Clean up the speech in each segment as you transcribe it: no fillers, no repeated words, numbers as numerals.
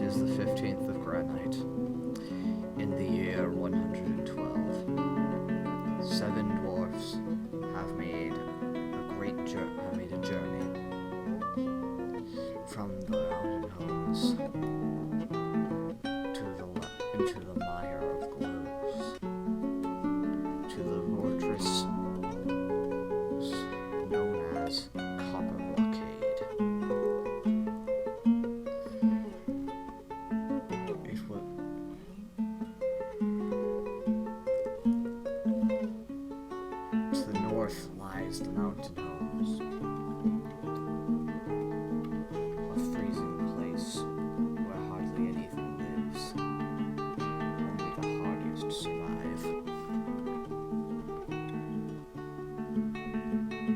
'Tis the 15th of Granite, in the year 112. 7 dwarfs have made a journey from the mountain homes into the mire of globes, to the fortress known as CopperBlockade. To the north lies the mountain homes, a freezing place where hardly anything lives. Only the hardiest survive.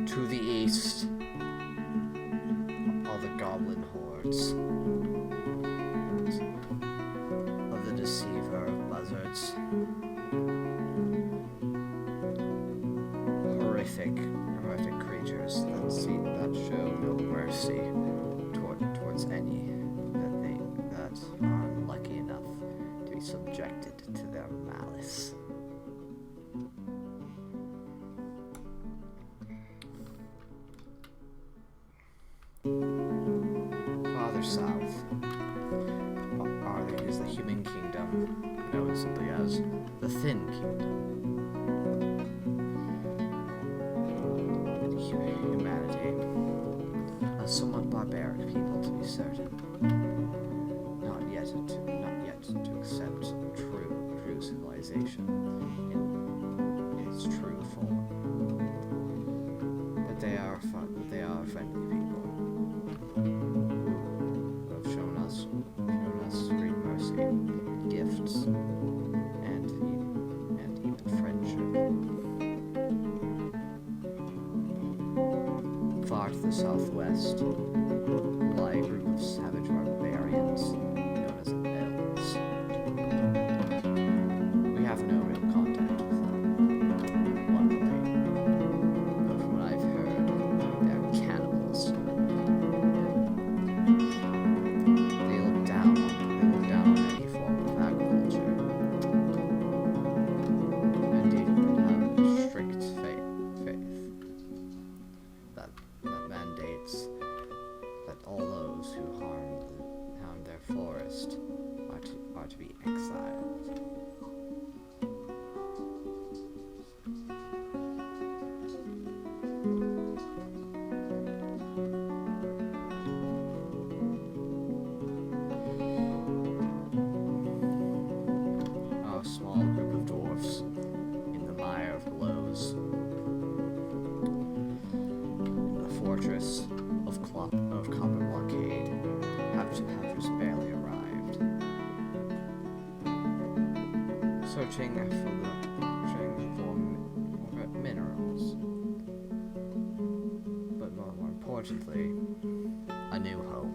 To the east are the goblin hordes of the deceiver of buzzards. Horrific creatures that show no mercy towards any that are unlucky enough to be subjected to their malice. Farther south is the human kingdom, known simply as the Thin Kingdom. Humanity, a somewhat barbaric people to be certain, not yet to accept true civilization in its true form. But they are friendly people who have shown us great mercy, gifts, and even friendship. Far to the southwest lie a group of savage barbarians known as elves. We have no real contact with them, luckily, but from what I've heard, they're cannibals. They look down on any form of agriculture, and even have strict faith that mandates that all those who harm their forest are to be exiled. A small group of dwarfs in the mire of blows. Fortress of CopperBlockade have just barely arrived. Searching for minerals, but more importantly, a new home,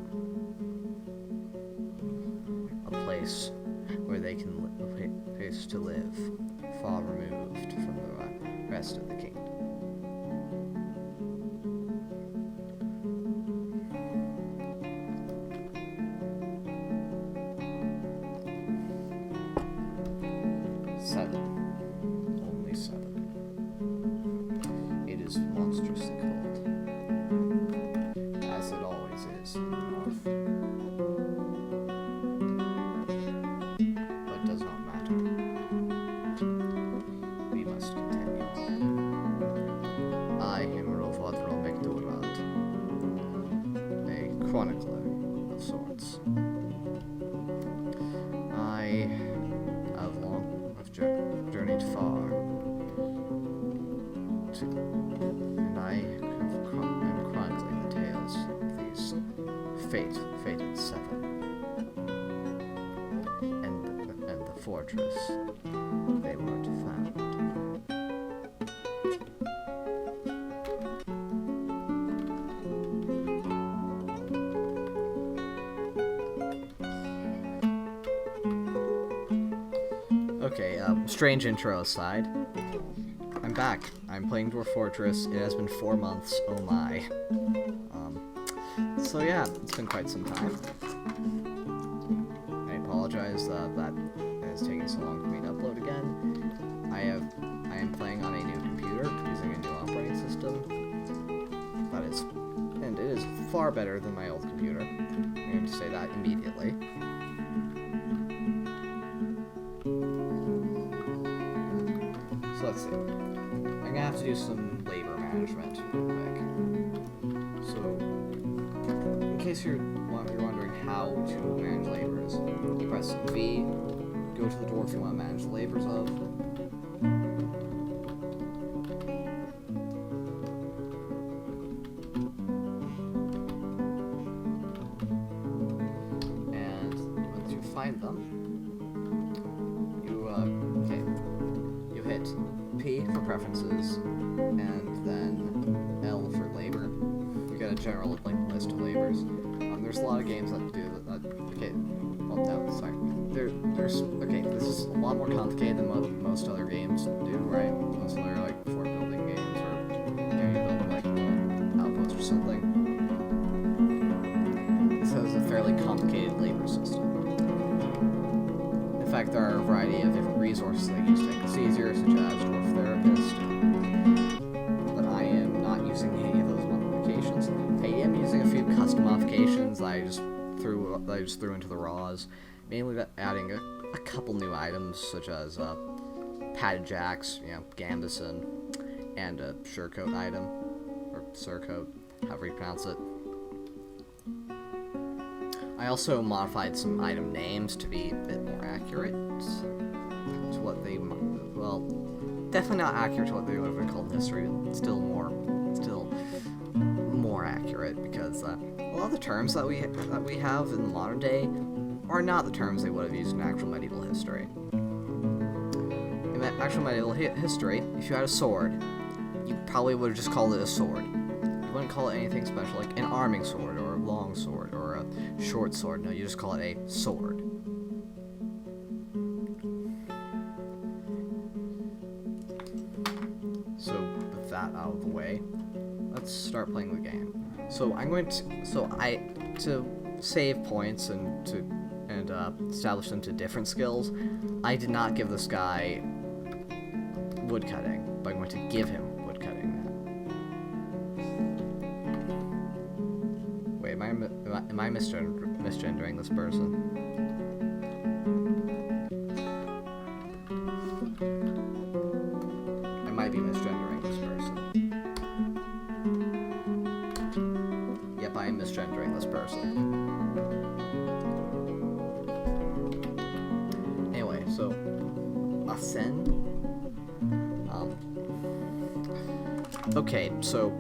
a place where they can place to live, far removed from the rest of the kingdom. Only 7. It is monstrously cold, as it always is in the north. But does not matter. We must continue. I am Rovadro McDorald, a chronicler of sorts. I have journeyed far, and I am chronicling the tales of these fated 7, and the fortress they were to found. Okay, strange intro aside, I'm back. I'm playing Dwarf Fortress. It has been 4 months. Oh my. So yeah, it's been quite some time. apologize that it's taking so long for me to upload again. I am playing on a new computer using a new operating system. And it is far better than my old computer. I'm going to say that immediately. So let's see. I'm gonna have to do some labor management real quick. So, in case you're wondering how to manage labors, you press V, go to the dwarf you want to manage the labors of. And once you find them, you hit P for preferences, and then L for labor. You get a general list of labors. There's a lot of games that do that. Okay, well, no, sorry. Okay, this is a lot more complicated than most other games do, right? Most other, like, fort building games, or, you build, like, outposts or something. This has a fairly complicated labor system. In fact, there are a variety of different resources that use to make this easier, such as Dwarf Therapist, but I am not using any of those modifications. I am using a few custom modifications that I just threw into the raws, mainly adding a couple new items, such as padded jacks, gambeson, and a surecoat item, or surcoat, however you pronounce it. I also modified some item names to be a bit more accurate to what they, well, definitely not accurate to what they would have been called in history, but still more accurate, because a lot of the terms that we have in the modern day are not the terms they would have used in actual medieval history. In actual medieval history, if you had a sword, you probably would have just called it a sword. You wouldn't call it anything special, like an arming sword, or a long sword, or a short sword. No, you just call it a sword. So, with that out of the way, let's start playing the game. So I'm going to, to save points and establish them to different skills, I did not give this guy woodcutting, but I'm going to give him woodcutting now. Wait, am I misgendering this person? I might be misgendering this person. Yep, I am misgendering this person. Anyway, so Ascend. Okay, so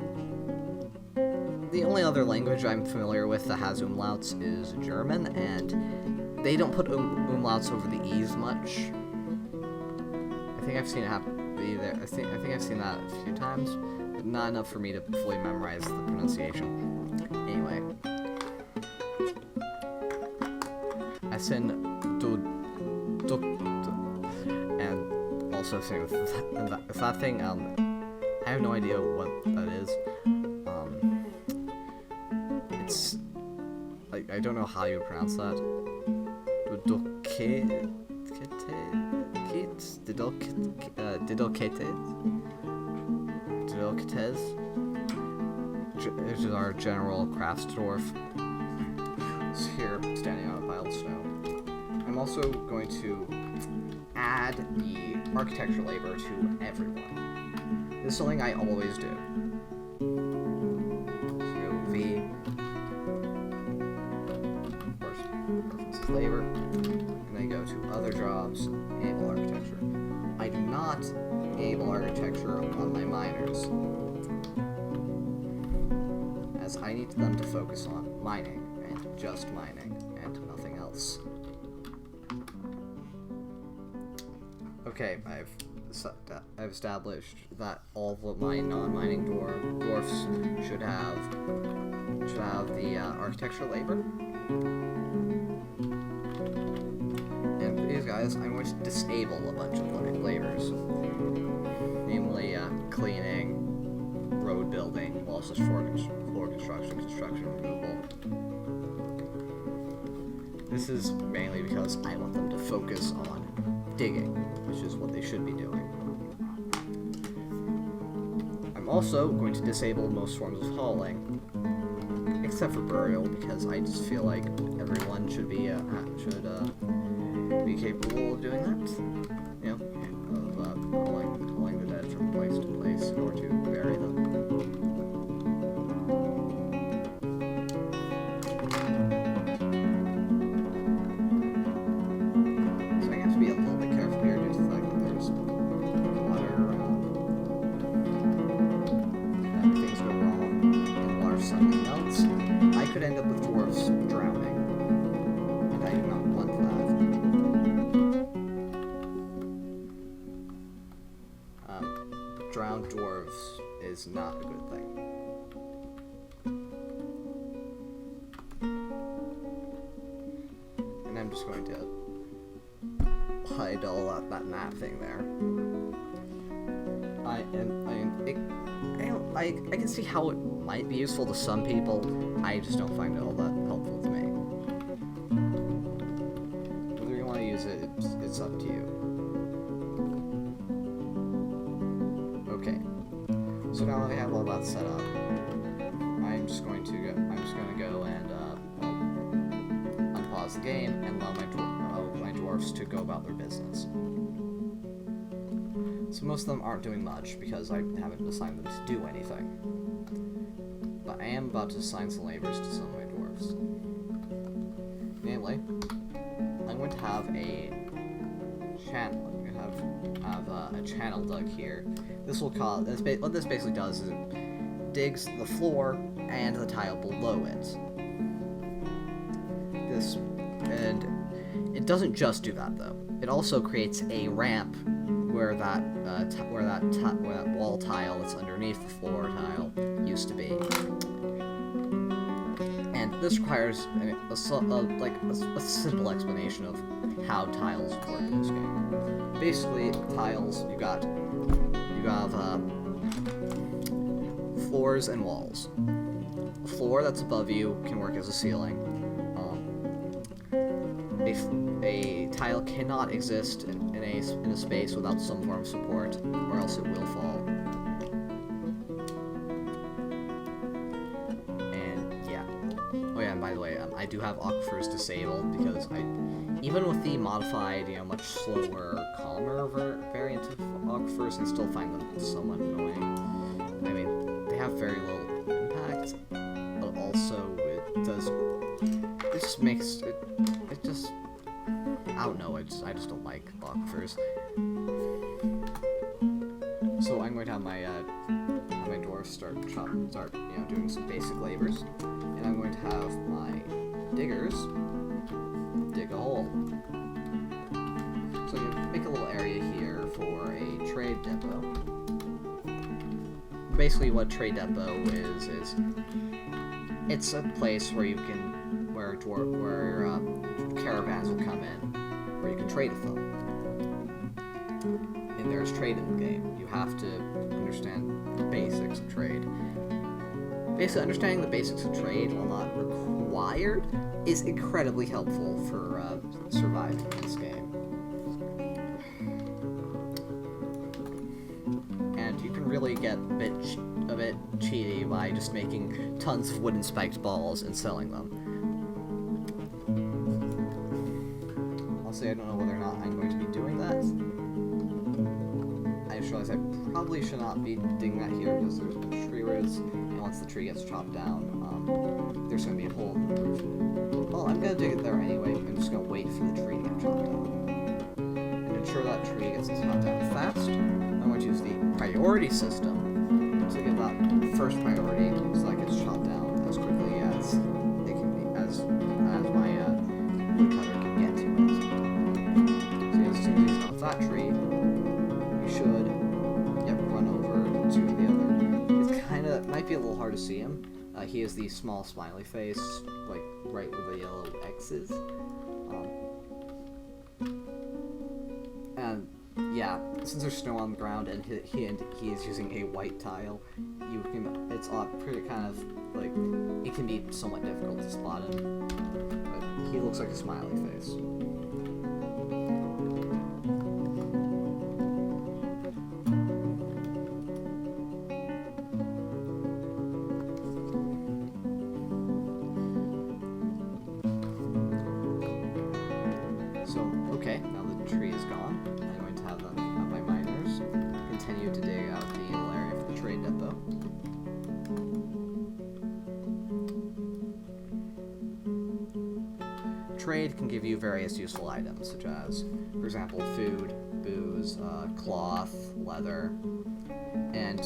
the only other language I'm familiar with that has umlauts is German, and they don't put umlauts over the E's much. I think I've seen it happen either. I think I've seen that a few times, but not enough for me to fully memorize the pronunciation. Anyway, I send and also same with that thing. I have no idea what that is. It's like I don't know how you pronounce that. Didolketes, which is our general crafts dwarf. It's here, standing on a pile of snow. I'm also going to add the architecture labor to everyone. This is something I always do. So V, of course, preferences labor, and then go to other jobs, enable architecture. I do not enable architecture on my miners, as I need them to focus on mining, and just mining, and nothing else. Okay, I've established that all of my non-mining dwarfs should have the architecture labor. And for these guys, I'm going to disable a bunch of labors, namely cleaning, road building, wall slash floor construction, construction removal. This is mainly because I want them to focus on digging, which is what they should be doing. I'm also going to disable most forms of hauling, except for burial, because I just feel like everyone should be capable of doing that. You know, of hauling the dead from place to place in order to bury them. So I have to be a little bit careful here due to the fact that there's water around. And things go wrong and water suddenly melts. I could end up with dwarves drowning, and I do not want that. Drowned dwarves is not a good thing. And I'm just going to hide all that map thing there. I can see how it might be useful to some people. I just don't find it all that helpful to me. Whether you want to use it, it's up to you. Okay, so now that I have all that set up, I'm just going to go and unpause the game and allow my dwarfs to go about their business. So most of them aren't doing much because I haven't assigned them to do anything. But I am about to assign some labors to some of my dwarfs. Namely, I'm going to have a channel. I'm going to have a channel dug here. What this basically does is it digs the floor and the tile below it. And it doesn't just do that though. It also creates a ramp where that wall tile that's underneath the floor tile used to be. And this requires a simple explanation of how tiles work in this game. Basically, tiles you have floors and walls. A floor that's above you can work as a ceiling. A tile cannot exist in a space without some form of support, or else it will fall. And yeah. Oh yeah, and by the way, I do have aquifers disabled because even with the modified, much slower, calmer variant of aquifers, I still find them somewhat annoying. I mean, they have very little impact, but also it just makes it just, I don't know, I just don't like aquifers. So I'm going to have my dwarves start doing some basic labors, and I'm going to have my diggers dig a hole. So you make a little area here for a trade depot. Basically, what trade depot is it's a place where caravans will come in, where you can trade with them. And there's trade in the game. You have to understand the basics of trade. Basically, understanding the basics of trade, while not required, is incredibly helpful for surviving in this game. And you can really get a bit cheaty by just making tons of wooden spiked balls and selling them. Honestly, I don't know whether or not I'm going to be doing that. I just realized I probably should not be digging that here because there's a bunch of tree roots, and once the tree gets chopped down, there's going to be a hole in the roof. Well, I'm going to dig it there anyway. I'm just going to wait for the tree to get chopped down. And to ensure that tree gets chopped down fast, I'm going to use the priority system to give that first priority so that gets chopped down as quickly as it can be, as my woodcutter can get to it. So as soon as he's off that tree, you should run over to the other. It might be a little hard to see him. He has the small smiley face, like right where the yellow X is. And yeah, since there's snow on the ground and he is using a white tile, it's pretty kind of like, it can be somewhat difficult to spot him. But he looks like a smiley face. So, okay, now the tree is gone. I'm going to have them have my miners continue to dig out the little area for the trade depot. Trade can give you various useful items, such as, for example, food, booze, cloth, leather, and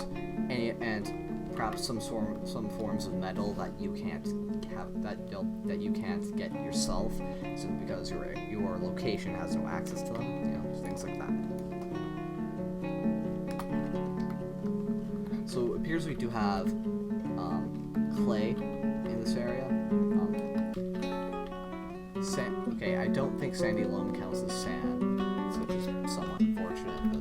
perhaps some forms of metal that you can't have that you can't get yourself, simply because your location has no access to them. You know, things like that. So it appears we do have clay in this area. Okay, I don't think sandy loam counts as sand, so it's just somewhat unfortunate.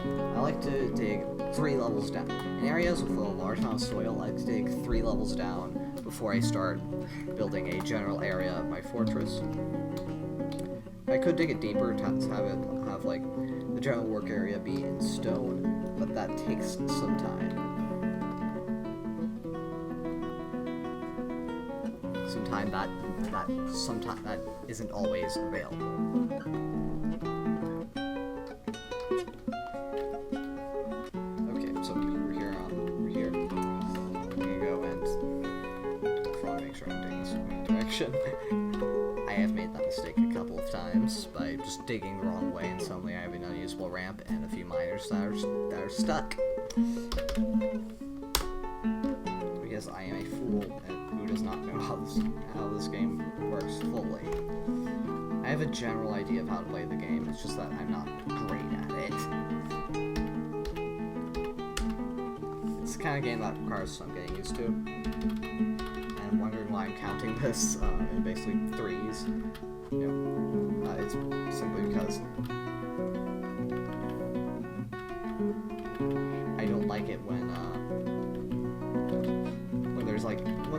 But I like to dig 3 levels down. In areas with a large amount of soil, I like to dig 3 levels down before I start building a general area of my fortress. I could dig it deeper to have like the general work area be in stone, but that takes some time. Sometimes that isn't always available. Okay, so we're here. I'm gonna go and make sure I'm digging the right direction. I have made that mistake a couple of times by just digging the wrong way, and suddenly I have an unusable ramp and a few miners that are stuck. Because I am a fool who does not know how this game works fully. I have a general idea of how to play the game, it's just that I'm not great at it. It's the kind of game that requires some getting used to. And I'm wondering why I'm counting this in basically 3s. You know, it's simply because I don't like it when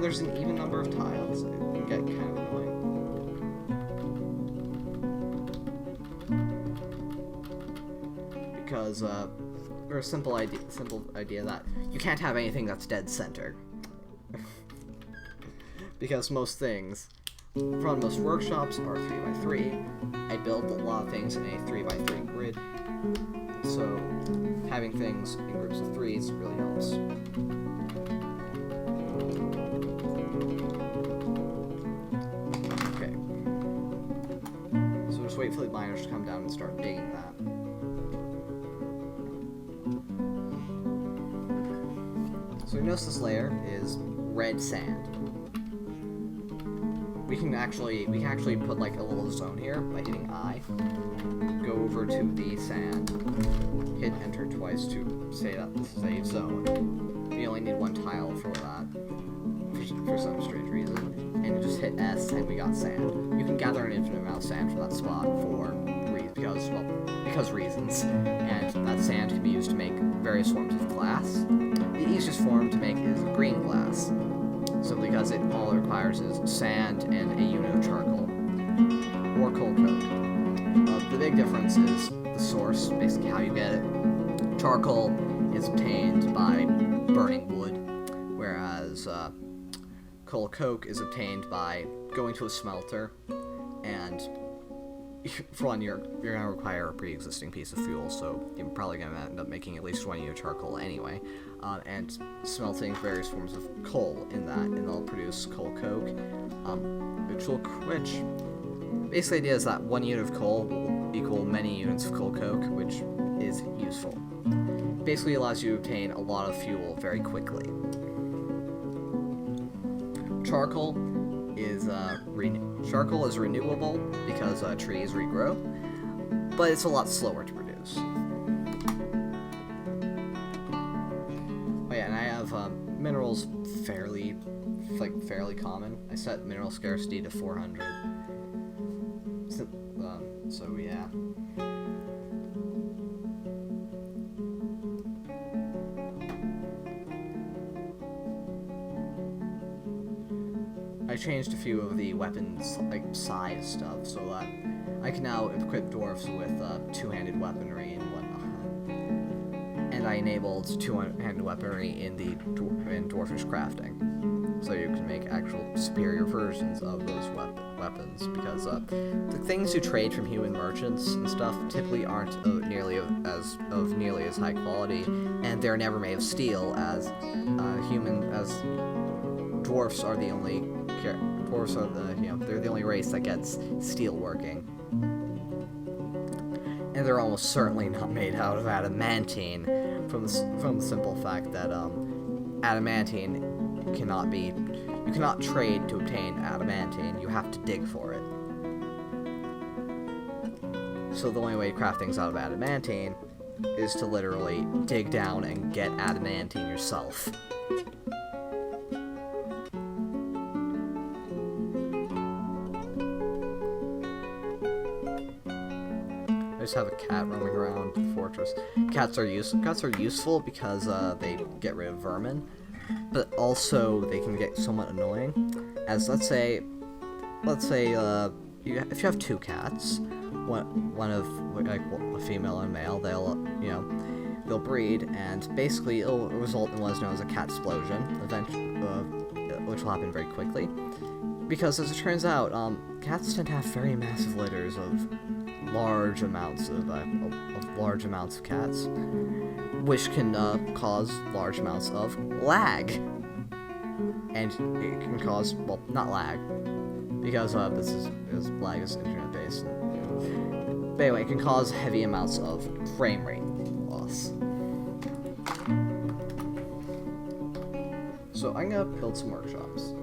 there's an even number of tiles, it can get kind of annoying. Because there's a simple idea that you can't have anything that's dead center. Because most things from most workshops are 3x3. I build a lot of things in a 3x3 grid, so having things in groups of 3s really helps. Wait for the miners to come down and start digging that. So you notice this layer is red sand. We can actually put like a little zone here by hitting I. Go over to the sand, hit enter twice to say that this is a zone. We only need 1 tile for that, for some strange reason. And just hit S and we got sand. You can gather an infinite amount of sand from that spot for because reasons. And that sand can be used to make various forms of glass. The easiest form to make is green glass. So because all it requires is sand and a unit of charcoal or coal coke. The big difference is the source, basically how you get it. Charcoal is obtained by burning wood, whereas coal coke is obtained by going to a smelter, and for one, you're going to require a pre-existing piece of fuel, so you're probably going to end up making at least 1 unit of charcoal anyway, and smelting various forms of coal in that, and they'll produce coal coke, which basically the idea is that 1 unit of coal will equal many units of coal coke, which is useful. Basically allows you to obtain a lot of fuel very quickly. Charcoal is renewable because trees regrow, but it's a lot slower to produce. Oh yeah, and I have minerals fairly common. I set mineral scarcity to 400. So yeah. I changed a few of the weapons, like, size stuff, so that I can now equip dwarves with two-handed weaponry and whatnot. And I enabled two-handed weaponry in dwarfish crafting, so you can make actual superior versions of those weapons, because the things you trade from human merchants and stuff typically aren't nearly as high quality, and they're never made of steel, as dwarfs are the only they're the only race that gets steel working. And they're almost certainly not made out of adamantine, from the simple fact that adamantine you cannot trade to obtain adamantine. You have to dig for it. So the only way to craft things out of adamantine is to literally dig down and get adamantine yourself. I just have a cat roaming around the fortress. Cats are useful because they get rid of vermin, but also they can get somewhat annoying. As let's say if you have two cats, one of like a female and a male, they'll breed, and basically it'll result in what is known as a cat explosion, which will happen very quickly. Because as it turns out, cats tend to have very massive litters of large amounts of cats, which can cause large amounts of lag, and it can cause, well, not lag, because lag is internet based. But anyway, it can cause heavy amounts of frame rate loss. So I'm gonna build some workshops.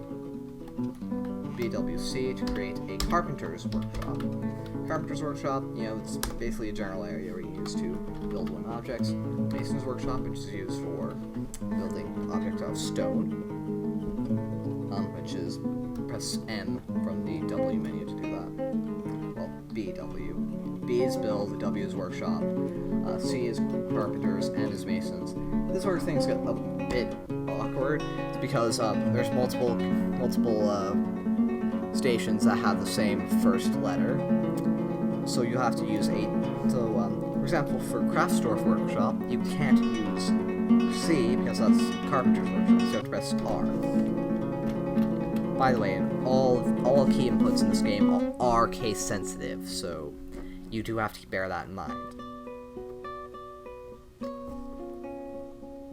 BWC to create a carpenter's workshop. Carpenter's workshop, it's basically a general area where you use to build wooden objects. Mason's workshop, which is used for building objects out of stone, which is press M from the W menu to do that. Well, BW. B is build, W is workshop, C is carpenters, N is masons. This is where things get a bit awkward. It's because there's multiple stations that have the same first letter, so you have to use for example, for Dwarf Workshop, you can't use C because that's Carpenter's Workshop, so you have to press R. By the way, all key inputs in this game are case sensitive, so you do have to bear that in mind.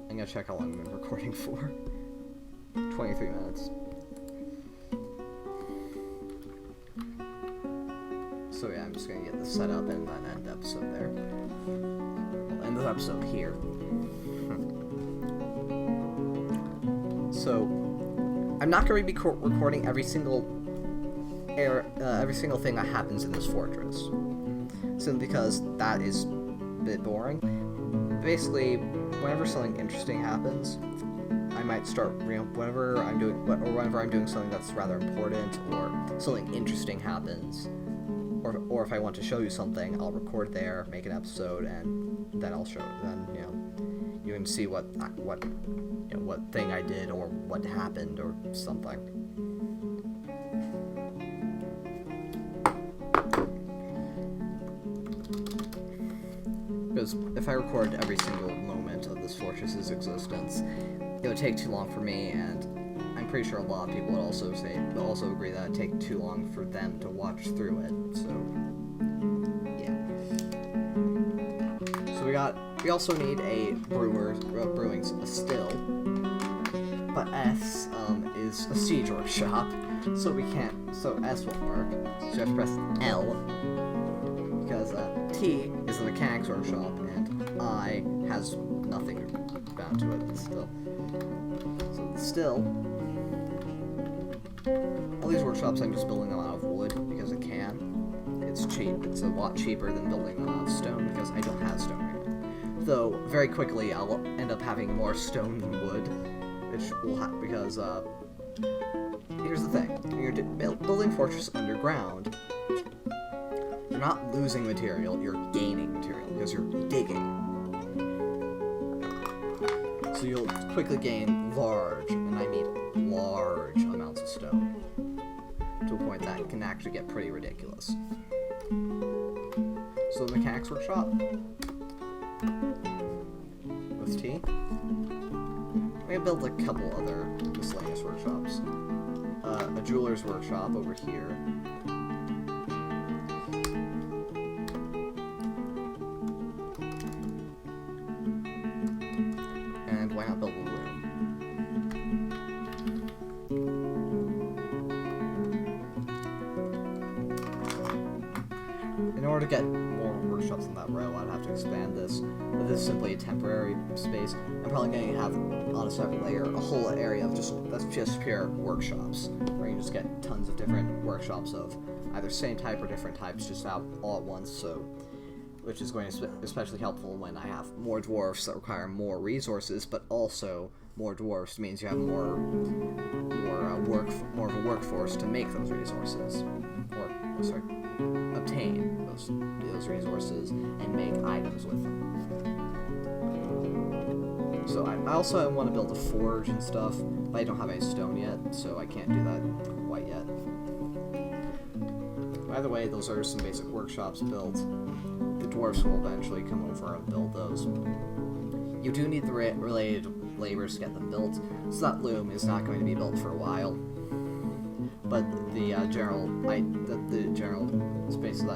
I'm gonna check how long I've been recording for. 23 minutes. So yeah, I'm just gonna get this set up and then end the episode there. We'll end the episode here. So I'm not gonna be recording every single thing that happens in this fortress, simply because that is a bit boring. Basically, whenever something interesting happens, I might start, whenever I'm doing something that's rather important, or something interesting happens, or if I want to show you something, I'll record there, make an episode, and then I'll show it. Then you can see what thing I did, or what happened, or something. Because if I recorded every single moment of this fortress's existence, it would take too long for me, and I'm pretty sure a lot of people would also agree that it'd take too long for them to watch through it. So yeah. So we also need a brewing still, but S is a siege workshop, so S won't work. So you have to press L, because T is a mechanics workshop, and I has nothing bound to it still. So still, all these workshops I'm just building them out of wood because I can. It's cheap. It's a lot cheaper than building them out of stone because I don't have stone right now. Though very quickly I'll end up having more stone than wood, which will because here's the thing: when you're building fortress underground, you're not losing material, you're gaining material because you're digging. So you'll quickly gain large, and I mean large, amounts of stone. point that can actually get pretty ridiculous. So the mechanics workshop with T. I'm gonna build a couple other miscellaneous workshops. A jeweler's workshop over here. And why not build a loom? In order to get more workshops in that row, I'd have to expand this. But this is simply a temporary space. I'm probably going to have on a separate layer a whole area of that's just pure workshops, where you can just get tons of different workshops of either same type or different types just out all at once. So, which is going to be especially helpful when I have more dwarfs that require more resources, but also more dwarfs means you have more of a workforce to make those resources, or sorry, obtain those resources and make items with them. So I also want to build a forge and stuff, but I don't have any stone yet, so I can't do that quite yet. By the way, those are some basic workshops built. The dwarves will eventually come over and build those. You do need the related labors to get them built, so that loom is not going to be built for a while. But the general space of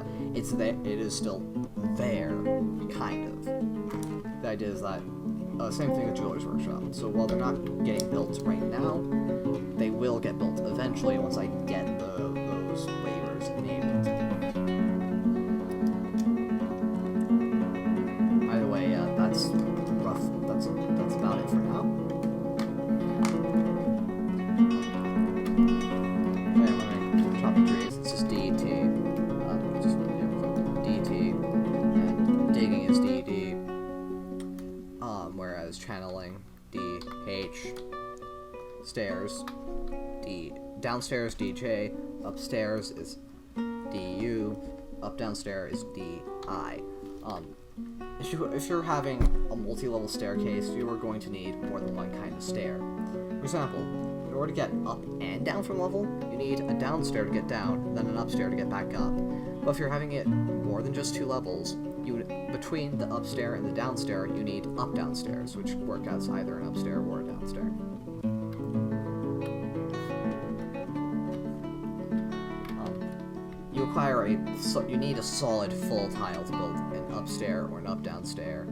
that, it is still there, kind of. The idea is that same thing with Jeweler's Workshop. So while they're not getting built right now, they will get built eventually once I get those labors enabled. By the way, that's rough. That's about it for now. Okay, when I chop the trees, it's just DT. DT, and digging is DD. Whereas channeling, DH, stairs, downstairs DJ, upstairs is DU, up downstairs is DI. If you're having a multi-level staircase, you are going to need more than one kind of stair. For example, in order to get up and down from level, you need a downstair to get down, then an upstair to get back up. But if you're having it more than just 2 levels, between the upstair and the downstair, you need up-downstairs, which work as either an upstair or a downstair. You need a solid full tile to build an upstair or an up-downstair,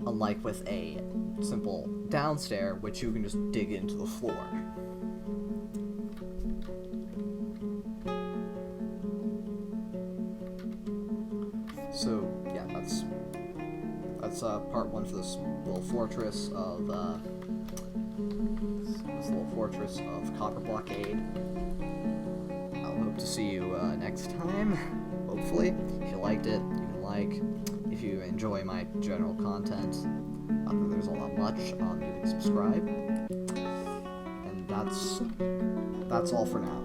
unlike with a simple downstair, which you can just dig into the floor. So yeah, that's part 1 for this little fortress of CopperBlockade. I'll hope to see you next time. Hopefully, if you liked it, you can like. If you enjoy my general content, not that there's all that much, you can subscribe. And that's all for now.